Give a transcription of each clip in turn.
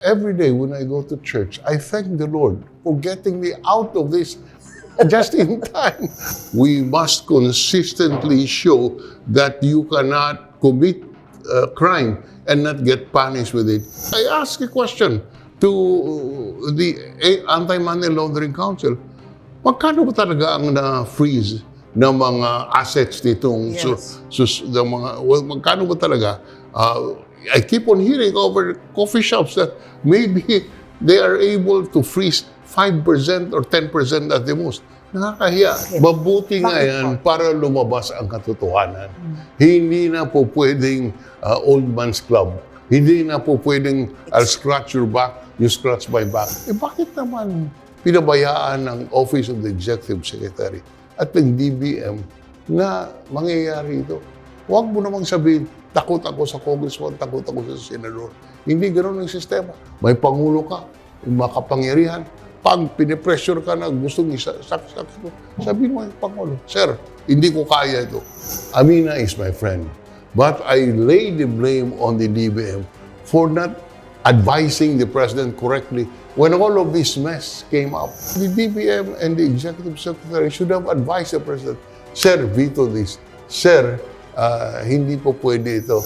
Every day when I go to church, I thank the Lord for getting me out of this just in time. We must consistently show that you cannot commit a crime and not get punished with it. I ask a question to the Anti-Money Laundering Council. Magkano ba talaga ang na-freeze ng mga assets nitong magkano ba talaga? I keep on hearing over coffee shops that maybe they are able to freeze 5% or 10% at the most. Nakakahiya. Mabuti nga yan para lumabas ang katotohanan. Hindi na po pwedeng old man's club. Hindi na po pwedeng I'll scratch your back, you scratch my back. Bakit naman pinabayaan ng Office of the Executive Secretary at ng DBM na mangyayari ito? Huwag mo namang sabihin, takot ako sa congressman, takot ako sa senador. Hindi ganoon ang sistema. May pangulo ka, makapangyarihan. Pag pinipressure ka na gustong isa-saksak mo, sabihin mo yung pangulo, Sir, hindi ko kaya ito. Amina is my friend. But I lay the blame on the DBM for not advising the president correctly when all of this mess came up. The DBM and the executive secretary should have advised the president, Sir, veto this. Sir, hindi po pwede ito.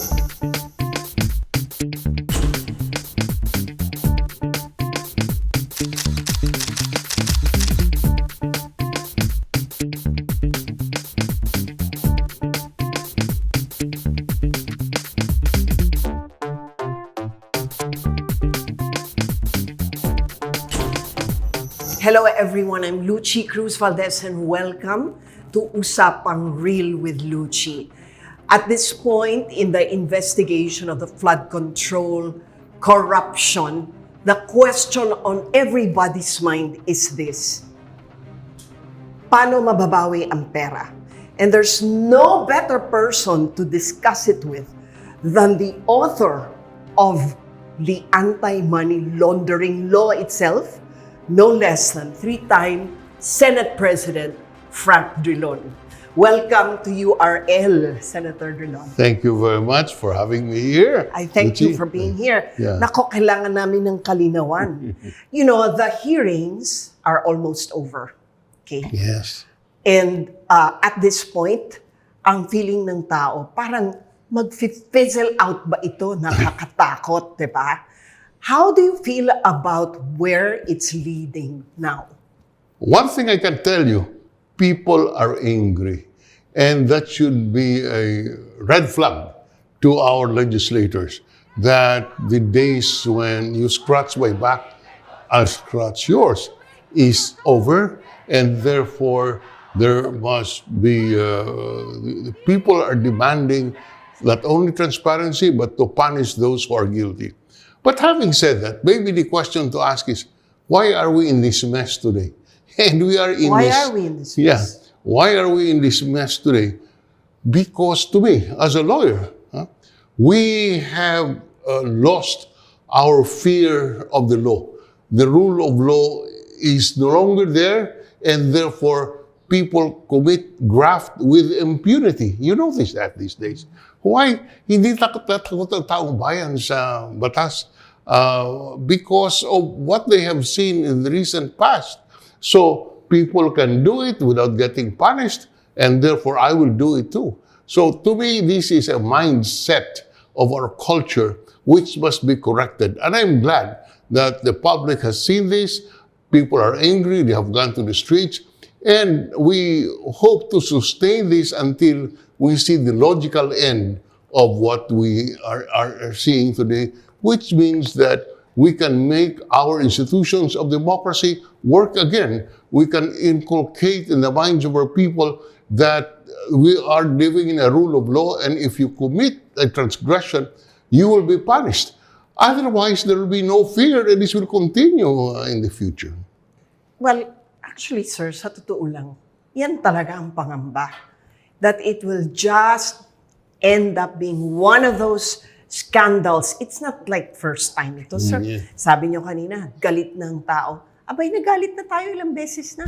Hello everyone, I'm Luchi Cruz-Valdes and welcome to Usapang Real with Luchi. At this point in the investigation of the flood control, corruption, the question on everybody's mind is this: paano mababawi ang pera? And there's no better person to discuss it with than the author of the anti-money laundering law itself, no less than three-time Senate President Frank Drilon. Welcome to URL, Senator Drilon. Thank you very much for having me here. I thank you for being here. Yeah. Nako, kailangan namin ng kalinawan. You know, the hearings are almost over. Okay? Yes. And at this point, ang feeling ng tao, parang mag-fizzle out ba ito? Nakakatakot, di ba? How do you feel about where it's leading now? One thing I can tell you, people are angry. And that should be a red flag to our legislators that the days when you scratch my back, I'll scratch yours is over. And therefore, there must be, the people are demanding not only transparency, but to punish those who are guilty. But having said that, maybe the question to ask is, why are we in this mess today? And we are in Why this... are we in this mess? Yeah. Why are we in this mess today? Because to me, as a lawyer, we have lost our fear of the law. The rule of law is no longer there, and therefore, people commit graft with impunity. You notice that these days. Why? Hindi takot ang taong bayan sa batas because of what they have seen in the recent past. So, people can do it without getting punished, and therefore, I will do it too. So, to me, this is a mindset of our culture which must be corrected. And I'm glad that the public has seen this. People are angry. They have gone to the streets. And we hope to sustain this until we see the logical end of what we are seeing today, which means that we can make our institutions of democracy work again. We can inculcate in the minds of our people that we are living in a rule of law, and if you commit a transgression, you will be punished. Otherwise, there will be no fear, and this will continue in the future. Well, actually, sir, sa totoo lang, yan talaga ang pangamba. That it will just end up being one of those scandals. It's not like first time ito, sir. Yeah. Sabi niyo kanina, galit ng tao. Abay, nagalit na tayo ilang beses na.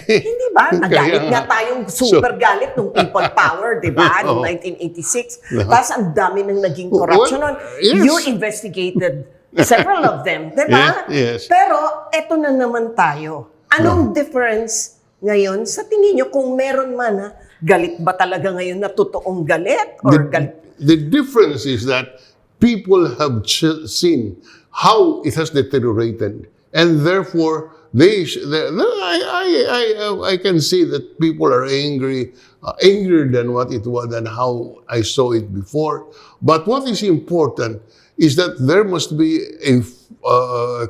Hindi ba? Nagalit nga tayong super galit nung people power, di ba? Noong 1986. Tapos ang dami nang naging corruption nun. Yes. You investigated Several of them, di ba? Yes. Pero eto na naman tayo. Anong difference ngayon sa tingin nyo kung meron man, galit ba talaga ngayon na totoong galit? Or galit? The difference is that people have seen how it has deteriorated, and therefore I can see that people are angrier than what it was and how I saw it before. But what is important is that there must be a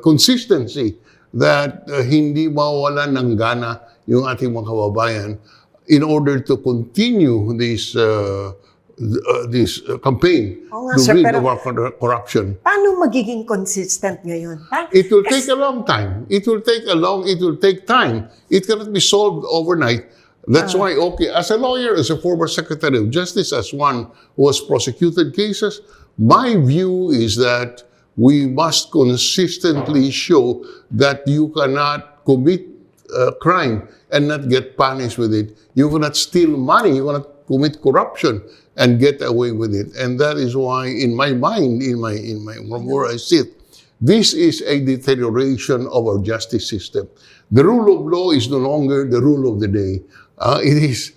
consistency that hindi mawala ng gana yung ating mga kababayan in order to continue this campaign to sir, rid pero of our corruption. paano magiging consistent ngayon? It will take a long time. It will take time. It cannot be solved overnight. That's why, as a lawyer, as a former Secretary of Justice, as one who has prosecuted cases, my view is that we must consistently show that you cannot commit crime and not get punished with it. You cannot steal money. You cannot commit corruption and get away with it. And that is why, in my mind, from where I sit, this is a deterioration of our justice system. The rule of law is no longer the rule of the day. It is,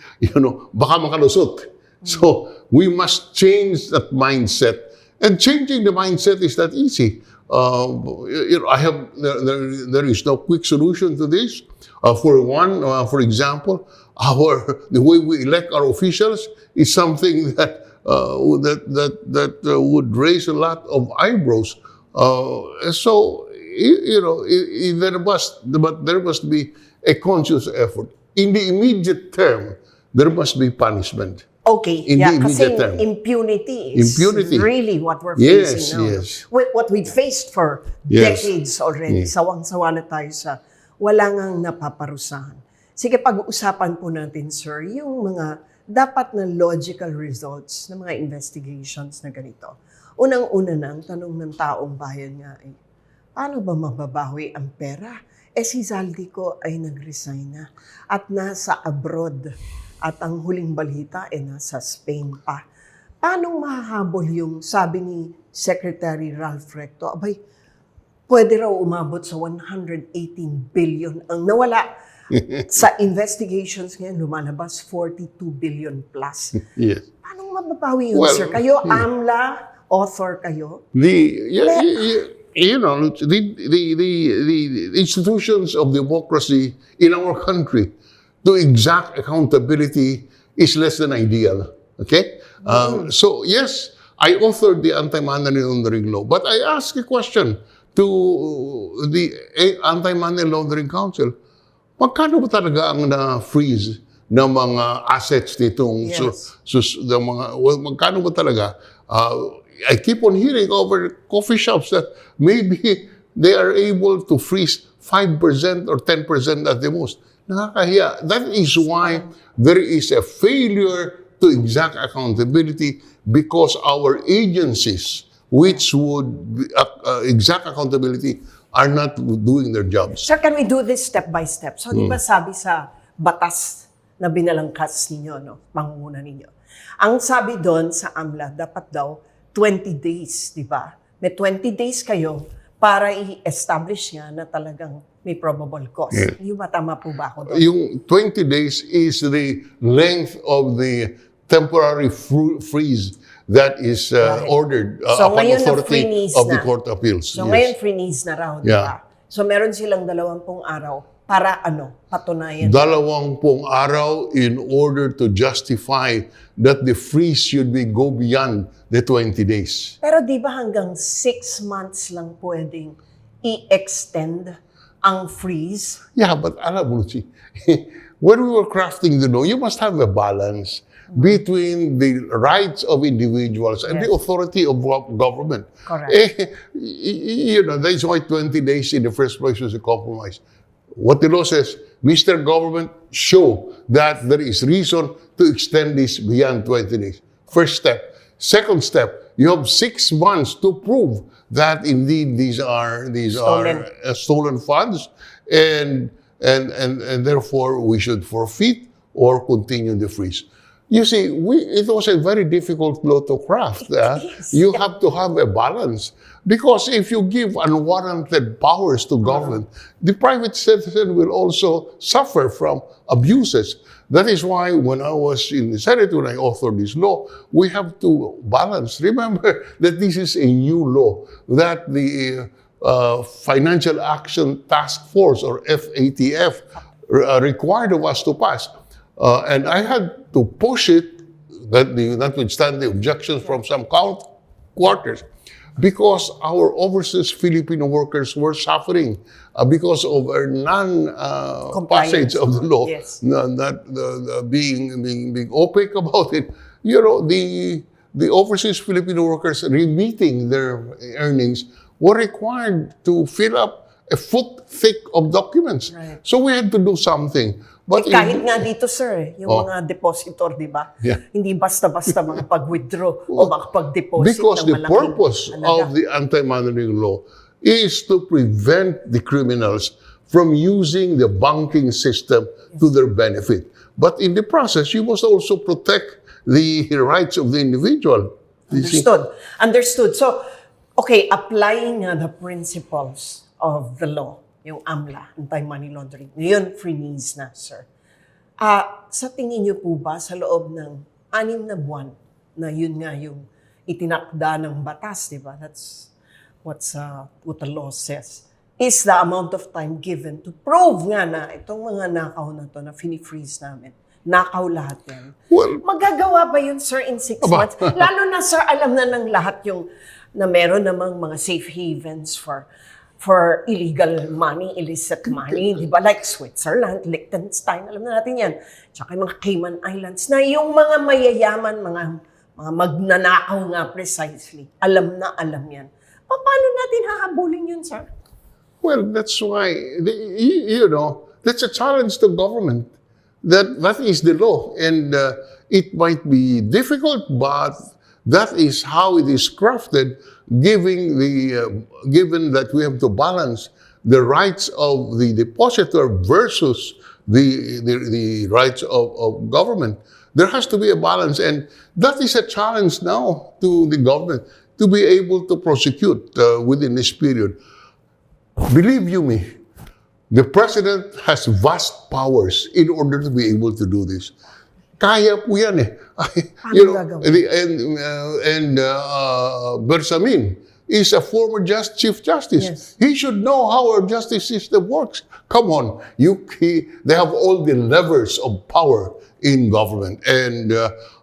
baka makalusot. So we must change that mindset. And changing the mindset is not easy. There is no quick solution to this. For example, the way we elect our officials is something that would raise a lot of eyebrows. There must be a conscious effort. In the immediate term, there must be punishment. Okay, In the immediate kasi term. impunity is really what we're Yes, facing now. yes. What we've faced for Yes. decades already. Yes. Sawang-sawa na tayo sa wala ngang napaparusahan. Sige, pag-uusapan po natin, sir, yung mga dapat na logical results ng mga investigations na ganito. Unang-una na, ang tanong ng taong bayan nga ay, paano ba mababawi ang pera? Si Zaldico ay nag-resign na at nasa abroad. At ang huling balita ay nasa Spain pa. Paano mahahabol yung sabi ni Secretary Ralph Recto? Abay, pwede raw umabot sa 118 billion ang nawala. Sa investigations ngayon, lumalabas 42 billion plus. Yes. Paano mababawi yun, sir? Kayo, AMLA, author kayo? The institutions of democracy in our country, to exact accountability is less than ideal. Okay? So, yes, I authored the anti-money laundering law, but I asked a question to the Anti-Money Laundering Council. Magkano ba talaga ang na-freeze ng mga assets nitong magkano ba talaga? I keep on hearing over coffee shops that maybe they are able to freeze 5% or 10% at the most. Nakakahiya. That is why there is a failure to exact accountability because our agencies, which would exact accountability, are not doing their jobs. Sir, can we do this step by step? So, di ba sabi sa batas na binalangkas ninyo, pangunguna ninyo, ang sabi doon sa AMLA, dapat daw 20 days, di ba? May 20 days kayo para i-establish nga na talagang may probable cause. Yeah. Yung matama po ba ako doon? Yung 20 days is the length of the temporary freeze that is ordered upon authority of the Court of Appeals. So ngayon freeze na raw, di ba? So meron silang 20 araw para patunayan. 20 araw in order to justify that the freeze should go beyond the 20 days. Pero di ba hanggang 6 months lang pwedeng i-extend ang freeze? Yeah, but alam mo, when we were crafting the law, you must have a balance between the rights of individuals and the authority of government. Correct. That's why 20 days in the first place was a compromise. What the law says, Mr. Government, show that there is reason to extend this beyond 20 days. First step. Second step, you have 6 months to prove that indeed these are stolen funds, and therefore we should forfeit or continue the freeze. You see, it was a very difficult law to craft. You have to have a balance. Because if you give unwarranted powers to government, the private citizen will also suffer from abuses. That is why when I was in the Senate, when I authored this law, we have to balance. Remember that this is a new law that the Financial Action Task Force, or FATF, required of us to pass. And I had to push it, notwithstanding the objections from some quarters, because our overseas Filipino workers were suffering because of our non-passage of the law, Yes. not being opaque about it. You know, the overseas Filipino workers remitting their earnings were required to fill up a foot thick of documents. Right. So we had to do something. But Kahit nga dito, sir, yung mga depositor, di ba? Yeah. Hindi basta-basta makapag-withdraw o makapag-deposit because ng the malaking purpose halaga. of the anti-money law is to prevent the criminals from using the banking system to their benefit. But in the process, you must also protect the rights of the individual. You see? Understood. So, okay, applying the principles of the law, yung AMLA, anti-money laundering, yun freeze na, sir. Sa tingin niyo po ba sa loob ng 6 na buwan na yun nga yung itinakda ng batas, di ba? That's what the law says. Is the amount of time given to prove nga na itong mga nakaw na to na fini-freeze namin. Nakaw lahat yan. Well, Magagawa ba yun, sir, in 6 months? Lalo na, sir, alam na ng lahat yung na meron namang mga safe havens for illegal money, illicit money, di ba? Like Switzerland, Liechtenstein, alam na natin yan. Tsaka yung mga Cayman Islands na yung mga mayayaman, mga magnanakaw nga precisely. Alam yan. Paano natin hahabulin yun, sir? well, that's why, that's a challenge to government. That is the law. And it might be difficult, but that is how it is crafted, given that we have to balance the rights of the depositor versus the rights of government. There has to be a balance, and that is a challenge now to the government to be able to prosecute within this period. Believe you me, the president has vast powers in order to be able to do this. Kaya po yan eh. Bersamin is a former Chief Justice. Yes. He should know how our justice system works. Come on. They have all the levers of power in government. And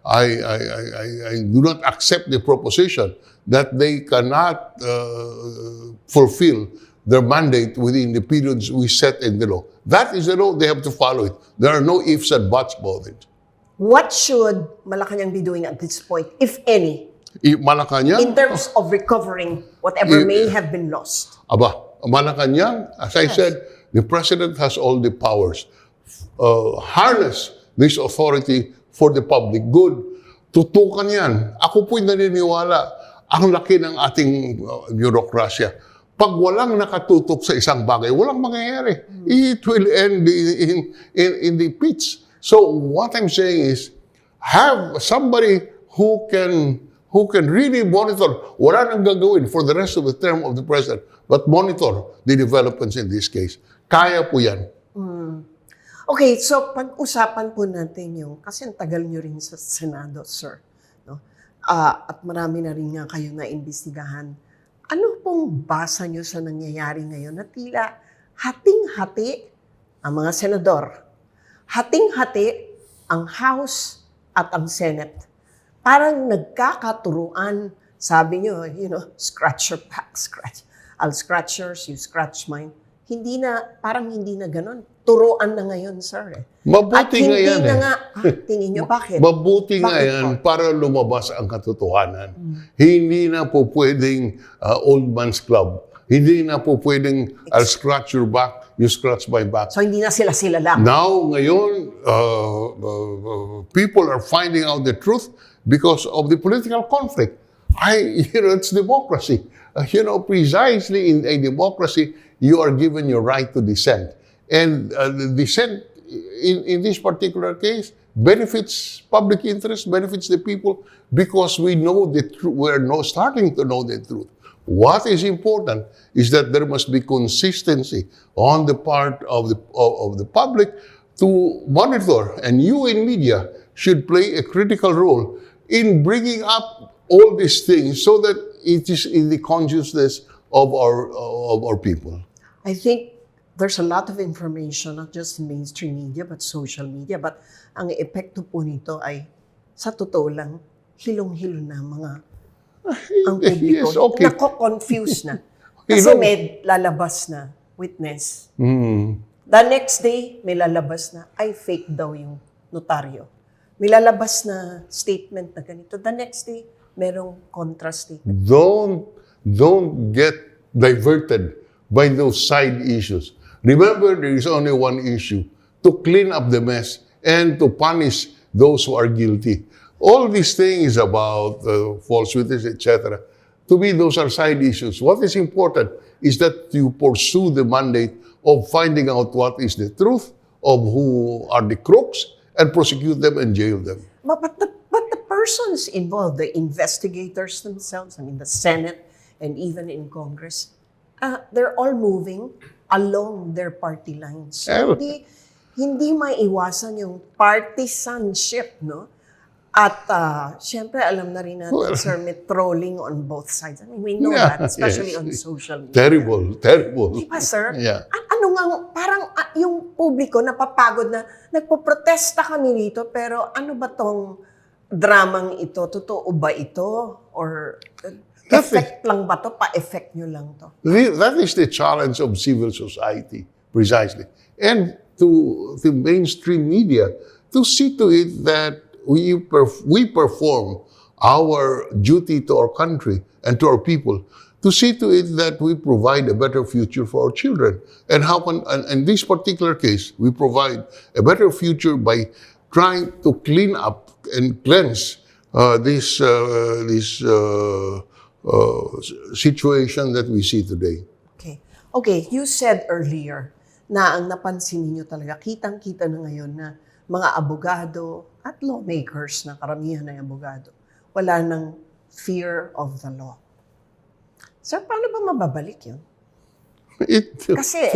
I do not accept the proposition that they cannot fulfill their mandate within the periods we set in the law. That is the law. They have to follow it. There are no ifs and buts about it. What should Malacanang be doing at this point, if any, Malacanang, in terms of recovering whatever may have been lost? Malacanang, as I said, the president has all the powers. Harness this authority for the public good. Tutukan yan. Ako po'y naniniwala, ang laki ng ating bureaucracia. Pag walang nakatutok sa isang bagay, walang mangyayari. It will end in the pits. So what I'm saying is, have somebody who can really monitor. Wala nang gagawin for the rest of the term of the president, but monitor the developments in this case. Kaya po yan. Okay, so pag-usapan po natin yung, kasi ang tagal nyo rin sa Senado, sir. No? At marami na rin nga kayo na imbestigahan. Ano pong basa nyo sa nangyayari ngayon na tila hating-hati ang mga senador? Hating-hati ang House at ang Senate. Parang nagkakaturuan, sabi nyo, scratch your back, scratch. I'll scratch yours, you scratch mine. Parang hindi na ganun. Turuan na ngayon, sir. Mabuti nga yan. Tingin nyo, bakit? Mabuti nga yan para lumabas ang katotohanan. Hindi na po pwedeng old man's club. Hindi na po pwedeng I'll scratch your back, you scratch my back. So hindi na sila lang. Now, ngayon, people are finding out the truth because of the political conflict. It's democracy. Precisely in a democracy, you are given your right to dissent. And dissent, in this particular case, benefits public interest, benefits the people, because we know the truth. We're starting to know the truth. What is important is that there must be consistency on the part of the public to monitor, and you in media should play a critical role in bringing up all these things so that it is in the consciousness of our people. I think there's a lot of information, not just in mainstream media, but social media. But ang epekto po nito ay, sa totoo lang, hilong-hilo na mga ang publiko. Yes, okay. Nako-confuse na. Kasi may lalabas na witness. The next day, may lalabas na, ay fake daw yung notaryo. May lalabas na statement na ganito. The next day, merong contra statement. Don't get diverted by those side issues. Remember, there is only one issue: to clean up the mess and to punish those who are guilty. All these things about false witness, etc., to me, those are side issues. What is important is that you pursue the mandate of finding out what is the truth, of who are the crooks, and prosecute them and jail them. But the persons involved, the investigators themselves, I mean, the Senate and even in Congress, they're all moving along their party lines. So, hindi maiwasan yung partisanship, no? At syempre, alam na rin natin, sir, may trolling on both sides. I mean, we know that, especially on social media. Terrible. Di ba, sir? Yeah. Ano nga, parang yung publiko napapagod na, nagpo-protesta kami dito, pero ano ba tong dramang ito? Totoo ba ito? Or effect lang ba to? Pa-effect nyo lang to? That is the challenge of civil society, precisely. And to the mainstream media, to see to it that we perform our duty to our country and to our people, to see to it that we provide a better future for our children. And how can, in this particular case, we provide a better future by trying to clean up and cleanse this situation that we see today. Okay, you said earlier na ang napansin niyo talaga, kitang-kita na ngayon na mga abogado at lawmakers na karamihan ay abogado, wala nang fear of the law. Sir, paano ba mababalik yun? Kasi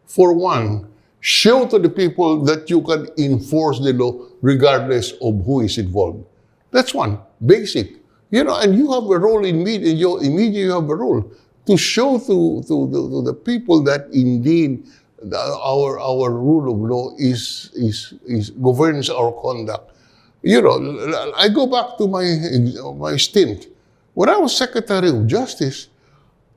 for one, show to the people that you can enforce the law regardless of who is involved. That's one, basic. And you have a role in media, in media you have a role to show to the people that indeed our rule of law is governs our conduct. I go back to my stint. When I was Secretary of Justice,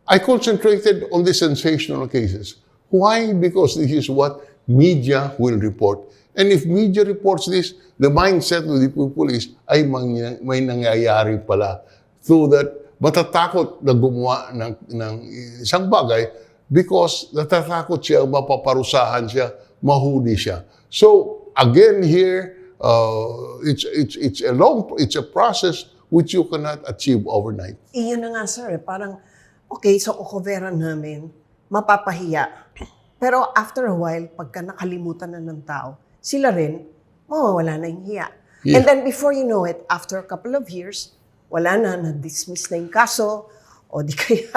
I concentrated on the sensational cases. Why? Because this is what media will report. And if media reports this, the mindset of the people is, ay, may nangyayari pala. So that matatakot na gumawa ng isang bagay because natatakot siya, mapaparusahan siya, mahuli siya. So, again here, it's a process which you cannot achieve overnight. Iyon na nga, sir. Parang, okay, so kukoveran namin, mapapahiya. Pero after a while, pagka nakalimutan na ng tao, sila rin, mawawala na yung hiya. Yeah. And then before you know it, after a couple of years, wala na-dismiss na yung kaso, o di kaya,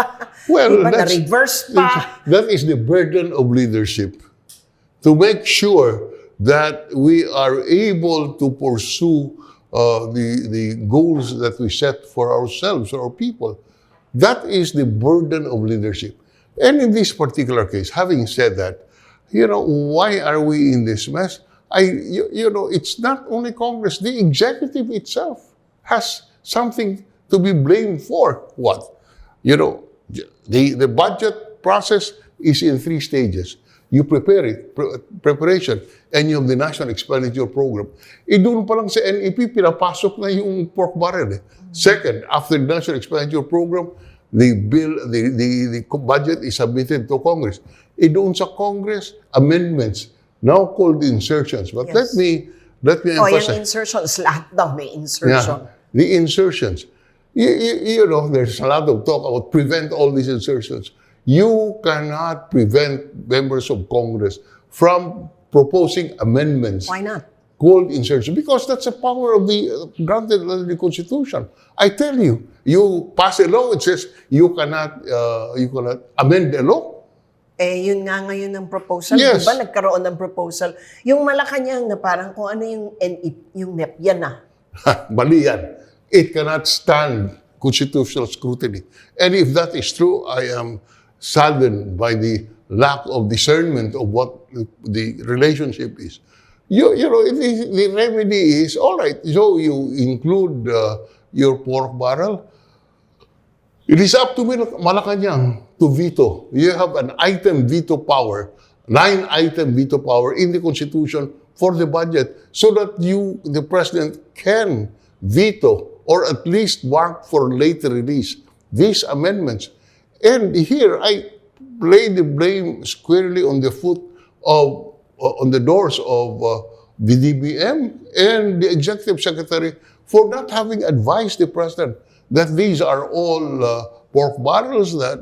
diba, na-reverse pa. That is the burden of leadership. To make sure that we are able to pursue the goals that we set for ourselves, or our people. That is the burden of leadership. And in this particular case, having said that, why are we in this mess? It's not only Congress. The executive itself has something to be blamed for. What? The budget process is in 3 stages. You prepare it, preparation, and you have the National Expenditure Program. Doon pa lang sa NEP, pinapasok na yung pork barrel. Second, after the National Expenditure Program, the budget is submitted to Congress. Doon sa Congress, amendments, now called insertions. But yes. let me emphasize. Yung insertions, lahat daw may insertion. Yeah, the insertions. There's a lot of talk about prevent all these insertions. You cannot prevent members of Congress from proposing amendments. Why not? called insertion because that's a power of the granted under the Constitution. I tell you, you pass a law, it says you cannot amend the law. Yun nga ngayon ang proposal. Yes. Diba nagkaroon ng proposal? Yung Malacanang na parang kung ano yung NEP, yan na. Mali yan. It cannot stand constitutional scrutiny. And if that is true, I am saddened by the lack of discernment of what the relationship is. You know, the remedy is, all right, so you include your pork barrel. It is up to Malacanang to veto. You have an item veto power, 9-item veto power in the Constitution for the budget so that the President, can veto or at least mark for later release these amendments. And here, I lay the blame squarely on the foot of on the doors of the DBM and the Executive Secretary for not having advised the President that these are all pork barrels that,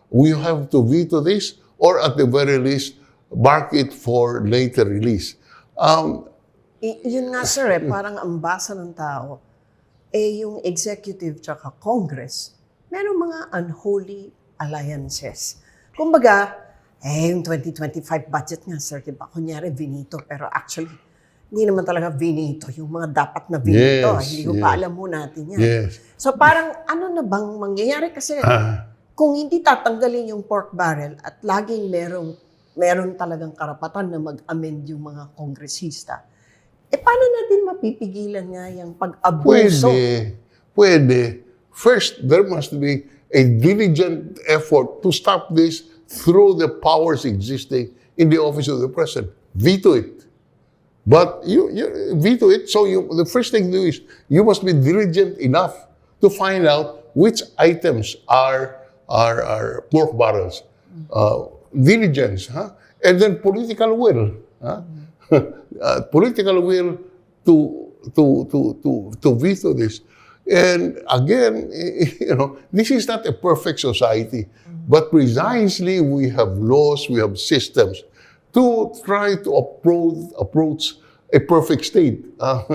we have to veto this or at the very least, mark it for later release. Yun nga sir, parang ang basa ng tao, yung executive tsaka Congress, merong mga unholy alliances. Kumbaga, yung 2025 budget nga, sir, diba? Kunyari, vinito. Pero actually, hindi naman talaga vinito. Yung mga dapat na vinito. Yes, hindi ko pa alam mo natin yan. Yes. So parang, ano na bang mangyayari? Kasi kung hindi tatanggalin yung pork barrel at laging meron talagang karapatan na mag-amend yung mga kongresista, paano natin mapipigilan nga yung pag-abuso? Pwede. First, there must be a diligent effort to stop this through the powers existing in the office of the President. Veto it. But you veto it, so the first thing to do is you must be diligent enough to find out which items are pork barrels. Diligence, and then political will. Political will to veto this. And again, this is not a perfect society, but precisely we have laws, we have systems to try to approach a perfect state.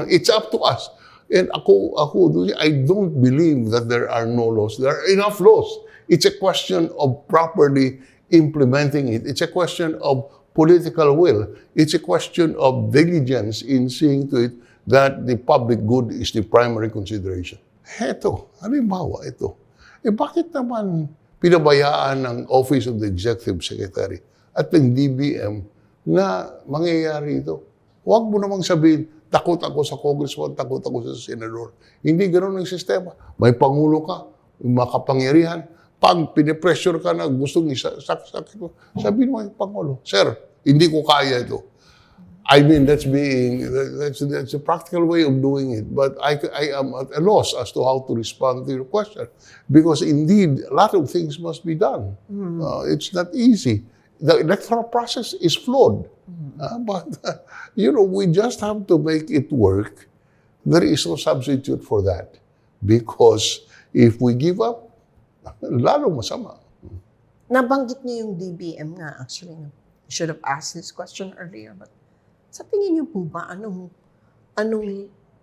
It's up to us. And I don't believe that there are no laws. There are enough laws. It's a question of properly implementing it. It's a question of political will. It's a question of diligence in seeing to it that the public good is the primary consideration. Heto, halimbawa ito. Bakit naman pinabayaan ng Office of the Executive Secretary at ng DBM na mangyayari ito? Huwag mo namang sabihin, takot ako sa congressman, takot ako sa senador. Hindi ganoon ang sistema. May pangulo ka, makapangyarihan. Pag pinipressure ka na gustong isaksak mo, sabihin mo yung pangulo, sir, hindi ko kaya ito. I mean, that's a practical way of doing it. But I am at a loss as to how to respond to your question. Because indeed, a lot of things must be done. It's not easy. The electoral process is flawed. But we just have to make it work. There is no substitute for that. Because if we give up, lalo masama. Nabanggit niyo yung DBM nga, actually. I should have asked this question earlier, but sa tingin niyo po ba, anong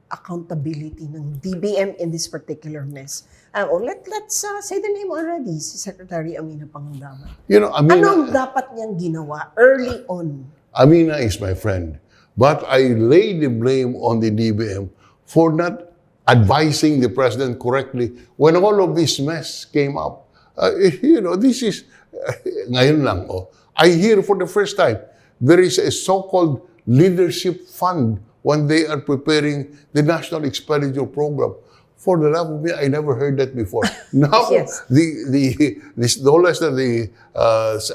accountability ng DBM in this particular mess? Let's say the name already, si Secretary Amina Pangandaman. Anong dapat niyang ginawa early on? Amina is my friend. But I lay the blame on the DBM for not advising the President correctly when all of this mess came up. This is, ngayon lang, I hear for the first time, there is a so-called leadership fund when they are preparing the National Expenditure Program. For the love of me, I never heard that before. Now, yes. no less than the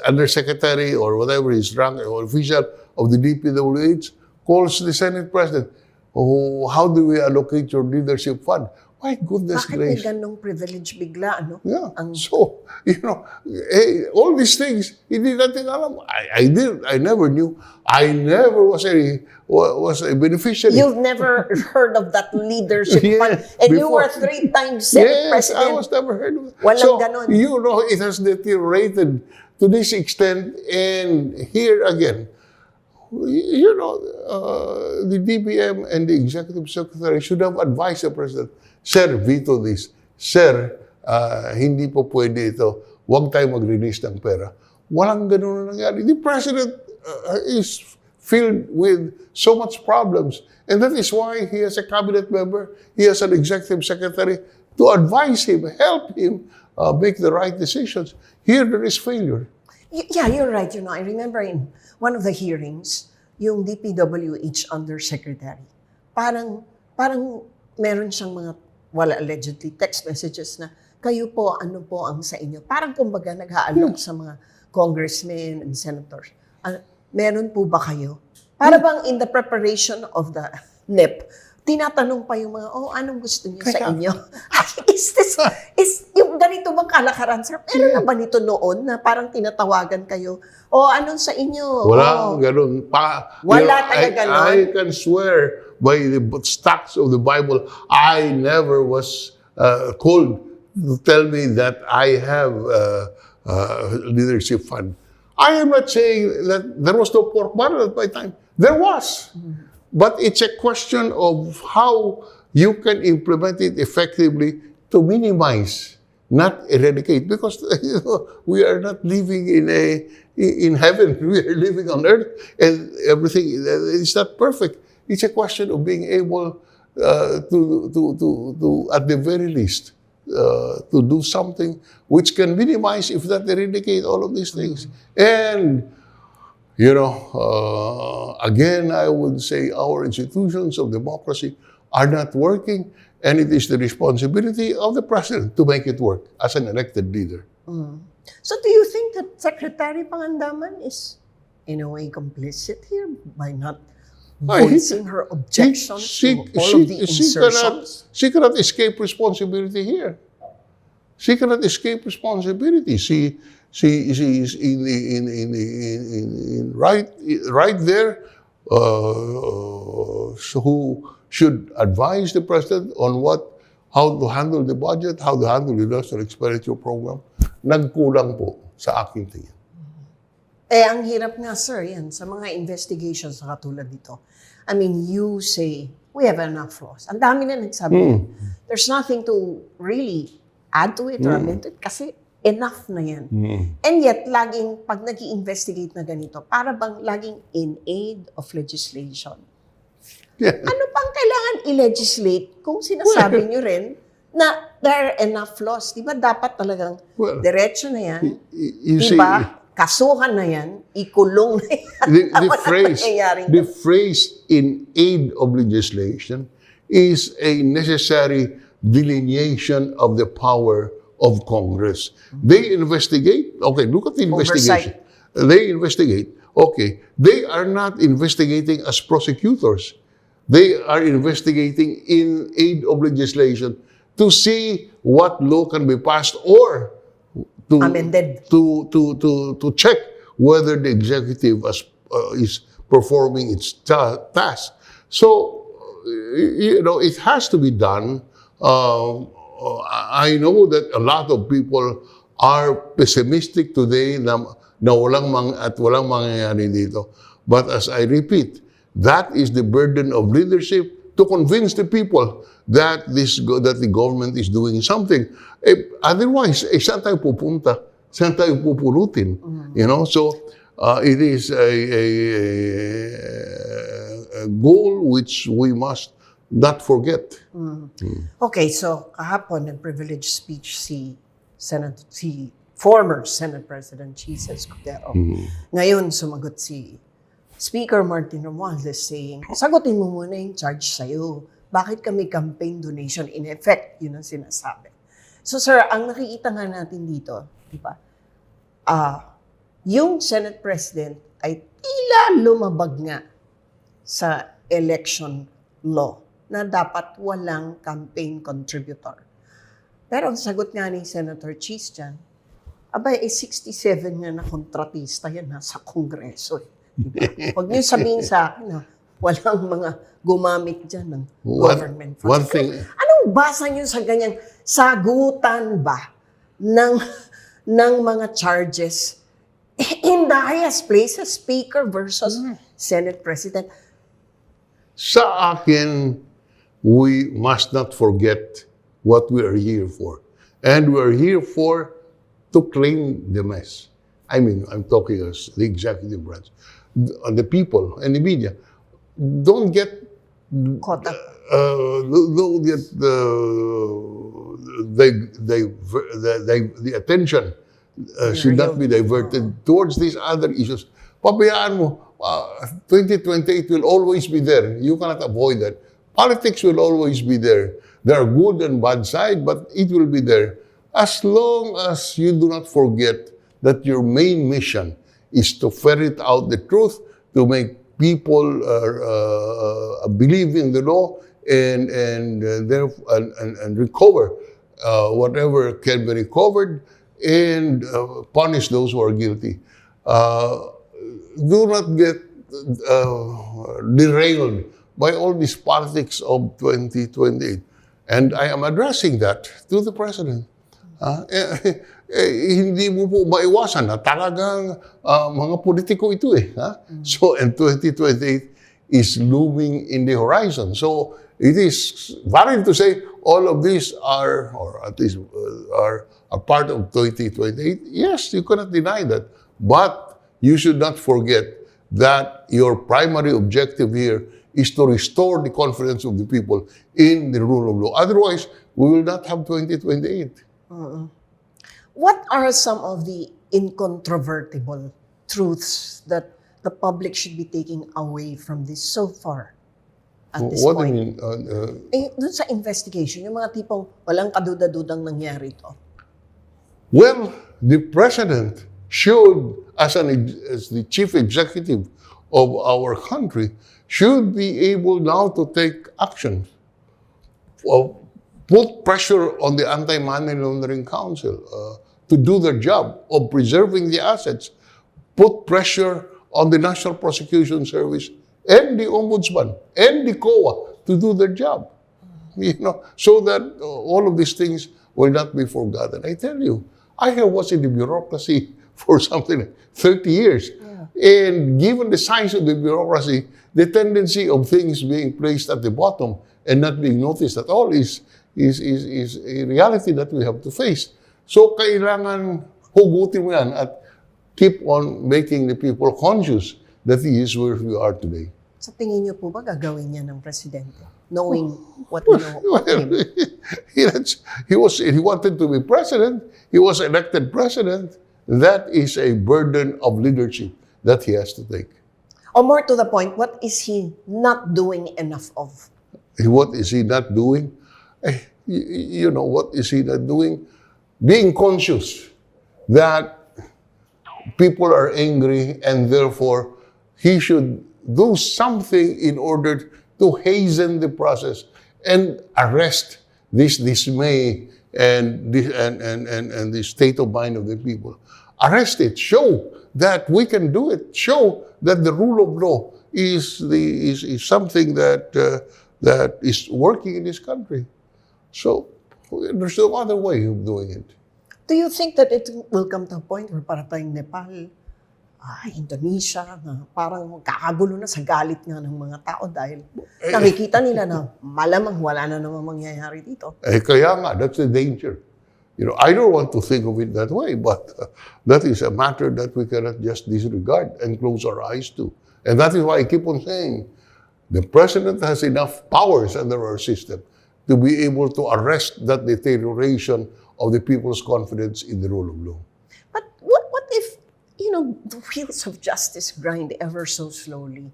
undersecretary or whatever his rank or official of the DPWH calls the Senate President, how do we allocate your leadership fund? My goodness gracious. Bakit may ganong privilege bigla, ano? Yeah. So, all these things, hindi natin alam. I never knew. I never was a beneficiary. You've never heard of that leadership fund. And you were 3 times Senate President. I was never heard of it. Walang ganon. It has deteriorated to this extent. And here again, The DBM and the executive secretary should have advised the president, Sir, veto this. Sir, hindi po pwede ito. Huwag tayo mag-release ng pera. Walang ganun na nangyari. The president is filled with so much problems. And that is why he has a cabinet member, he has an executive secretary to advise him, help him make the right decisions. Here, there is failure. Yeah, you're right. I remember in one of the hearings, yung DPWH Undersecretary, parang meron siyang mga, allegedly text messages na, kayo po, ano po ang sa inyo? Parang kumbaga nag-aalok sa mga congressmen and senators. Meron po ba kayo? Para bang in the preparation of the NEP, tinatanong pa yung mga, anong gusto niyo sa inyo? Is yung ganito bang kalakaran, sir? Meron na ba nito noon na parang tinatawagan kayo? Anong sa inyo? Wala ganun. Wala talaga ganun. I can swear by the stacks of the Bible, I never was called to tell me that I have leadership fund. I am not saying that there was no pork barrel at my time. There was. But it's a question of how you can implement it effectively to minimize, not eradicate. Because we are not living in heaven. We are living on earth, and everything is not perfect. It's a question of being able to at the very least, to do something which can minimize, if not eradicate, all of these things. And again, I would say our institutions of democracy are not working, and it is the responsibility of the president to make it work as an elected leader. So do you think that Secretary Pangandaman is, in a way, complicit here by not voicing her objections to all of the insertions? She cannot escape responsibility here. She cannot escape responsibility. She is in right there. So who should advise the president on how to handle the budget, how to handle the industrial expenditure program? Nagkulang po sa aking tingin. Ang hirap nga, sir, yan, sa mga investigations na katulad dito. I mean, you say, we have enough flaws. Ang dami na nagsabi. There's nothing to really add to it or amend it kasi enough na yan. And yet, laging, pag nag-i-investigate na ganito, para bang laging in aid of legislation. Yeah. Ano pang kailangan i-legislate kung sinasabi nyo rin na there are enough flaws? Di ba dapat talagang diretso na yan? Di ba? Kasuhan na yan, ikulong na yan. The phrase in aid of legislation is a necessary delineation of the power of Congress. They investigate. Okay, look at the investigation. Oversight. They investigate. Okay, they are not investigating as prosecutors. They are investigating in aid of legislation to see what law can be passed or to amended, to check whether the executive is performing its task. So, it has to be done. I know that a lot of people are pessimistic today na walang mangyayari dito. But as I repeat, that is the burden of leadership to convince the people that the government is doing something. Otherwise, saan tayo pupunta? Saan tayo pupulutin? So it is a goal which we must not forget. Okay, so kahapon nag-privileged speech si former Senate President Jesus Cordero. Ngayon sumagot si Speaker Martin Romualdez saying, sagutin mo muna yung charge sa'yo. Bakit kami campaign donation? In effect, yun ang sinasabi. So sir, ang nakikita nga natin dito, di ba? Yung Senate President ay tila lumabag nga sa election law na dapat walang campaign contributor. Pero ang sagot nga ni Senator Cheese dyan, 67 nga na kontratista yan nasa Kongreso. Diba? Huwag niyo sabihin sa akin na walang mga gumamit dyan ng government funds. Anong basa niyo sa ganyang sagutan ba ng mga charges in the highest places, Speaker versus Senate President. Sa akin, we must not forget what we are here for. And we are here to clean the mess. I mean, I'm talking as the executive branch. The people and the media don't get Caught up. don't get the attention should not be diverted towards these other issues. Pabayaan mo, 2028 will always be there. You cannot avoid that. Politics will always be there. There are good and bad sides, but it will be there. As long as you do not forget that your main mission is to ferret out the truth, to make people believe in the law and recover whatever can be recovered and punish those who are guilty. Do not get derailed by all these politics of 2028. And I am addressing that to the President. Hindi mo po maiwasan na talagang mga politiko ito eh. So, and 2028 is looming in the horizon. So, it is valid to say all of these are, or at least are a part of 2028. Yes, you cannot deny that. But you should not forget that your primary objective here is to restore the confidence of the people in the rule of law. Otherwise, we will not have 2028. What are some of the incontrovertible truths that the public should be taking away from this so far at this What point? do you mean? Doon sa investigation, yung mga tipong walang kaduda-dudang nangyari ito. Well, the President should, as the chief executive of our country, should be able now to take action. Put pressure on the Anti-Money Laundering Council to do their job of preserving the assets. Put pressure on the National Prosecution Service and the Ombudsman and the COA to do their job. So that all of these things will not be forgotten. I tell you, I have was in the bureaucracy for something like 30 years. And given the size of the bureaucracy, the tendency of things being placed at the bottom and not being noticed at all is a reality that we have to face. So kailangan hugutin mo yan at keep on making the people conscious that he is where we are today. Sa tingin niyo po ba gagawin niya ng presidente? Knowing what we know of him? He wanted to be president. He was elected president. That is a burden of leadership that he has to take. Or more to the point, what is he not doing enough of? What is he not doing? What is he not doing? Being conscious that people are angry and therefore he should do something in order to hasten the process and arrest this dismay and the state of mind of the people. Arrest it. Show that we can do it. Show that the rule of law is something that is working in this country. So there's no other way of doing it. Do you think that it will come to a point where para tayong Nepal, Indonesia, na parang kakagulo na sa galit nga ng mga tao dahil nakikita nila na malamang wala na namang mangyayari dito? Kaya nga, that's the danger. I don't want to think of it that way, but that is a matter that we cannot just disregard and close our eyes to. And that is why I keep on saying, the President has enough powers under our system to be able to arrest that deterioration of the people's confidence in the rule of law. But what if, the wheels of justice grind ever so slowly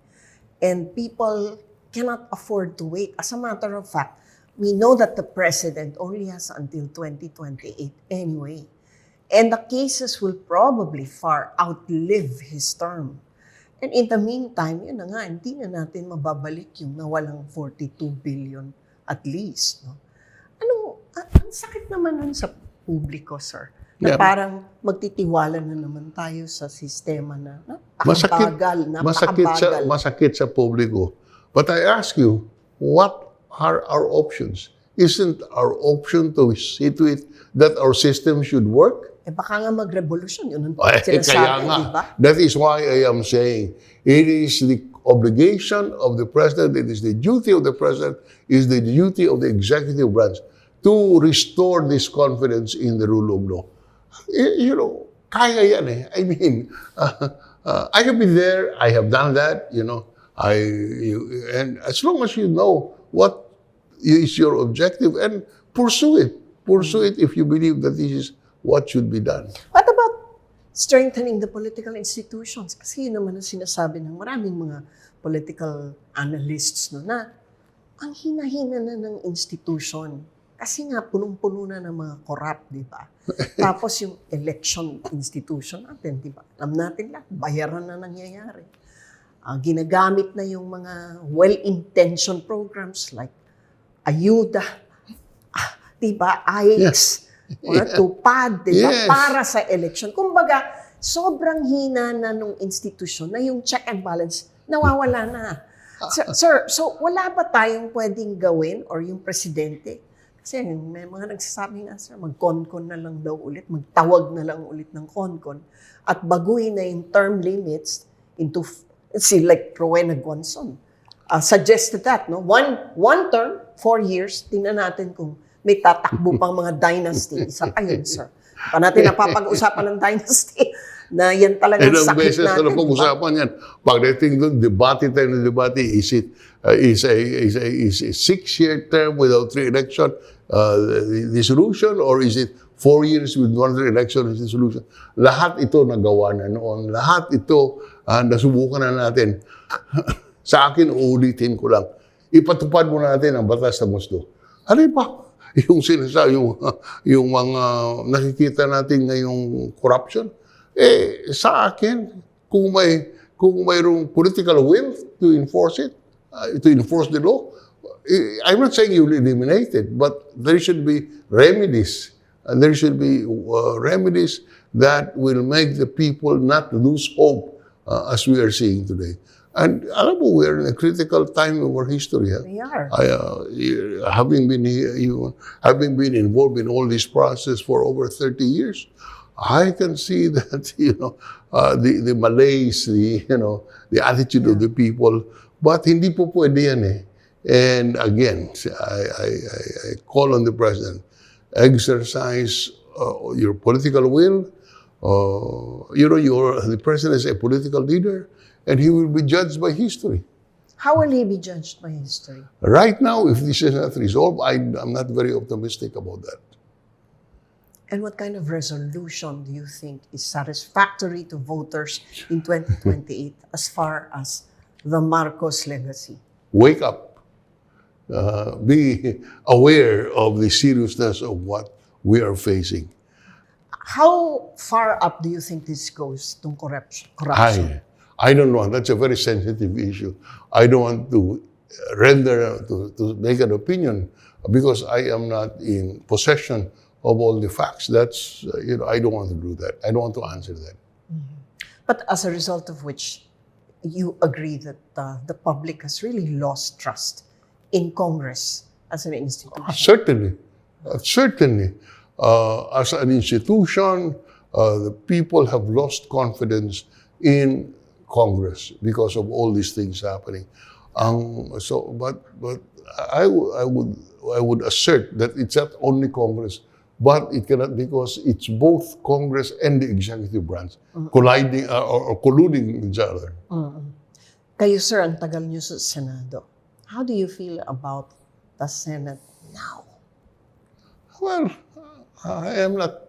and people cannot afford to wait? As a matter of fact, we know that the President only has until 2028 anyway. And the cases will probably far outlive his term. And in the meantime, yun na nga, hindi na natin mababalik yung nawalang 42 billion at least. No? Ang sakit naman nun sa publiko, sir. Na parang magtitiwala na naman tayo sa sistema na napakabagal. Masakit sa publiko. But I ask you, what are our options? Isn't our option to see to it that our system should work? baka nga mag-revolution. Yun ang Kaya sinasabi, nga, di ba? that is why I am saying it is the obligation of the president, it is the duty of the president, is the duty of the executive branch to restore this confidence in the rule of law. You know, kaya yan eh. I mean, I have been there, I have done that, you know. And as long as you know what is your objective and pursue it. Pursue it if you believe that this is what should be done. What about strengthening the political institutions? Kasi yun naman ang sinasabi ng maraming mga political analysts no, na ang hina-hina na ng institution. Kasi nga, punong-puno na ng mga corrupt, di ba? Tapos yung election institution natin, di ba? Alam natin lang, bayaran na nangyayari. Ginagamit na yung mga well-intentioned programs like ayuda, di ba? AIX, tupad, di ba? Yes. Para sa election. Kumbaga, sobrang hina na nung institution na yung check and balance nawawala na. Sir, so wala ba tayong pwedeng gawin or yung presidente? Kasi may mga nagsasabi nga, sir, mag-con-con na lang daw ulit, magtawag na lang ulit ng con-con at baguhin na yung term limits into, like Rowena Gonson suggested that, no? One term, 4 years, tingnan natin kung may tatakbo pang mga dynasty. Isa pa yun, sir. Pa natin napapag-usapan ng dynasty na yan talagang Ilang sakit beses natin. na pag-usapan yan. Pagdating doon, debate tayo ng debate, is a 6-year term without re-election dissolution or is it 4 years with one re-election dissolution? Lahat ito nagawa na noon. Lahat ito nasubukan na natin. Sa akin, uulitin ko lang. Ipatupad mo natin ang batas ng gusto. Ano ba? Yung sinasabi, yung mga nakikita natin ngayong corruption, sa akin, kung mayroong political will to enforce it, to enforce the law, I'm not saying you'll eliminate it, but there should be remedies. There should be remedies that will make the people not lose hope as we are seeing today. And alam mo, we're in a critical time of our history. We are. Having been involved in all this process for over 30 years, I can see that the malaise, the attitude of the people. But hindi po pwede yan eh. And again, I call on the president, exercise your political will. The president is a political leader. And he will be judged by history. How will he be judged by history? Right now, if this is not resolved, I'm not very optimistic about that. And what kind of resolution do you think is satisfactory to voters in 2028 as far as the Marcos legacy? Wake up. Be aware of the seriousness of what we are facing. How far up do you think this goes, itong corruption? I don't know. That's a very sensitive issue. I don't want to to make an opinion because I am not in possession of all the facts. That's, I don't want to do that. I don't want to answer that. Mm-hmm. But as a result of which, you agree that the public has really lost trust in Congress as an institution? Certainly. Certainly. As an institution, the people have lost confidence in Congress because of all these things happening. But I would assert that it's not only Congress, but it cannot, because it's both Congress and the executive branch colliding or colluding with each other. Kayo, sir, ang tagal niyo sa Senado. How do you feel about the Senate now? Well, I am not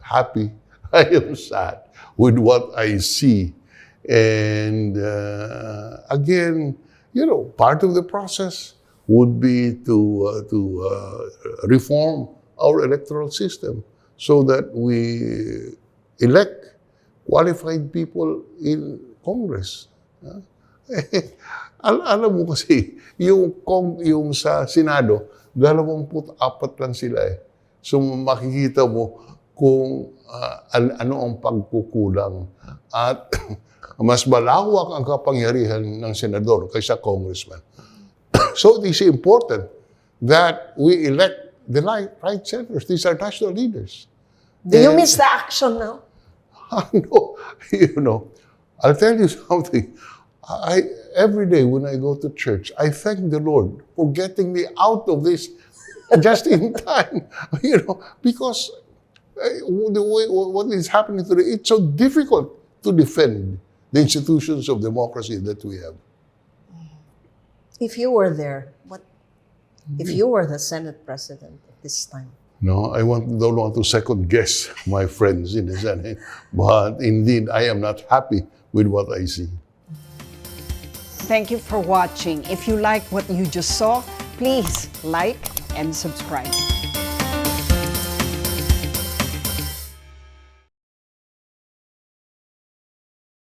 happy. I am sad with what I see. And again, part of the process would be to reform our electoral system so that we elect qualified people in Congress. Alam mo kasi, yung sa Senado, 24 lang sila eh. So makikita mo kung ano ang pagkukulang at mas malawak ang kapangyarihan ng senador kaysa congressman. So it is important that we elect the right senators. These are national leaders. Do you And- miss the action now? No, I'll tell you something. Every day when I go to church, I thank the Lord for getting me out of this just in time. Because the way what is happening today, it's so difficult to defend the institutions of democracy that we have. If you were there, if you were the Senate President at this time? No, don't want to second guess my friends in the Senate, but indeed, I am not happy with what I see. Thank you for watching. If you like what you just saw, please like and subscribe.